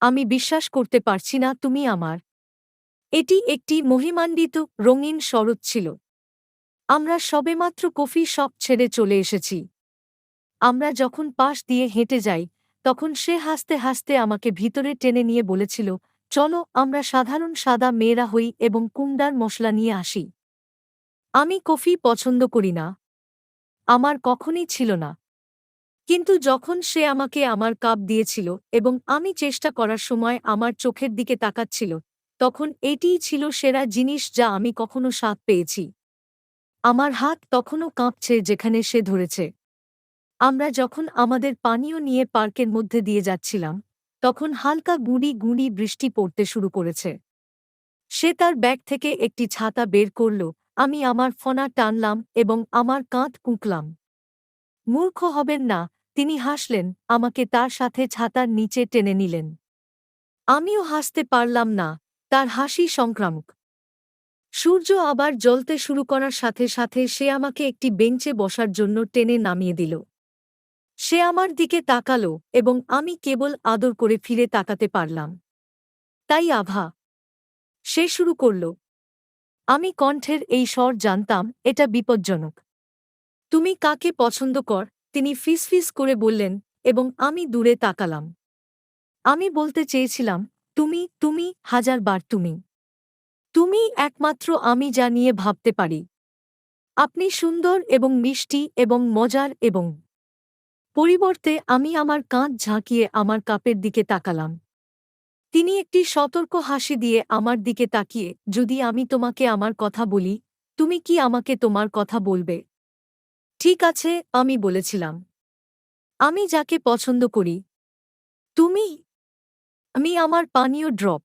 আমি বিশ্বাস করতে পারছি না তুমি আমার। এটি একটি মহিমান্বিত রঙিন শরৎ ছিল। আমরা সবেমাত্র কফি শপ ছেড়ে চলে এসেছি। আমরা যখন পাশ দিয়ে হেঁটে যাই, তখন সে হাসতে হাসতে আমাকে ভিতরে টেনে নিয়ে বলেছিল, চলো আমরা সাধারণ সাদা মেয়েরা হই এবং কুমড়ার মশলা নিয়ে আসি। আমি কফি পছন্দ করি না, আমার কখনই ছিল না। কিন্তু যখন সে আমাকে আমার কাপ দিয়েছিল এবং আমি চেষ্টা করার সময় আমার চোখের দিকে তাকাচ্ছিল, তখন এটিই ছিল সেরা জিনিস যা আমি কখনো স্বাদ পেয়েছি। আমার হাত তখনও কাঁপছে যেখানে সে ধরেছে। আমরা যখন আমাদের পানীয় নিয়ে পার্কের মধ্যে দিয়ে যাচ্ছিলাম, তখন হালকা গুঁড়ি গুঁড়ি বৃষ্টি পড়তে শুরু করেছে। সে তার ব্যাগ থেকে একটি ছাতা বের করল, আমি আমার ফনা টানলাম এবং আমার কাঁধ কুঁকলাম। মূর্খ হবেন না, তিনি হাসলেন, আমাকে তার সাথে ছাতার নিচে টেনে নিলেন। আমিও হাসতে পারলাম না, তার হাসি সংক্রামক। সূর্য আবার জ্বলতে শুরু করার সাথে সাথে সে আমাকে একটি বেঞ্চে বসার জন্য টেনে নামিয়ে দিল। সে আমার দিকে তাকালো এবং আমি কেবল আদর করে ফিরে তাকাতে পারলাম। তাই আভা, সে শুরু করল। আমি কণ্ঠের এই স্বর জানতাম এটা বিপজ্জনক। তুমি কাকে পছন্দ কর? তিনি ফিসফিস করে বললেন এবং আমি দূরে তাকালাম। আমি বলতে চেয়েছিলাম, তুমি, তুমি, হাজারবার তুমি। তুমি একমাত্র আমি যা নিয়ে ভাবতে পারি। আপনি সুন্দর এবং মিষ্টি এবং মজার এবং পরিবর্তে আমি আমার কাঁধ ঝাঁকিয়ে আমার কাপের দিকে তাকালাম। তিনি একটি সতর্ক হাসি দিয়ে আমার দিকে তাকিয়ে, যদি আমি তোমাকে আমার কথা বলি, তুমি কি আমাকে তোমার কথা বলবে? ঠিক আছে, আমি বলেছিলাম। আমি যাকে পছন্দ করি। তুমি। আমি আমার পানীয় ড্রপ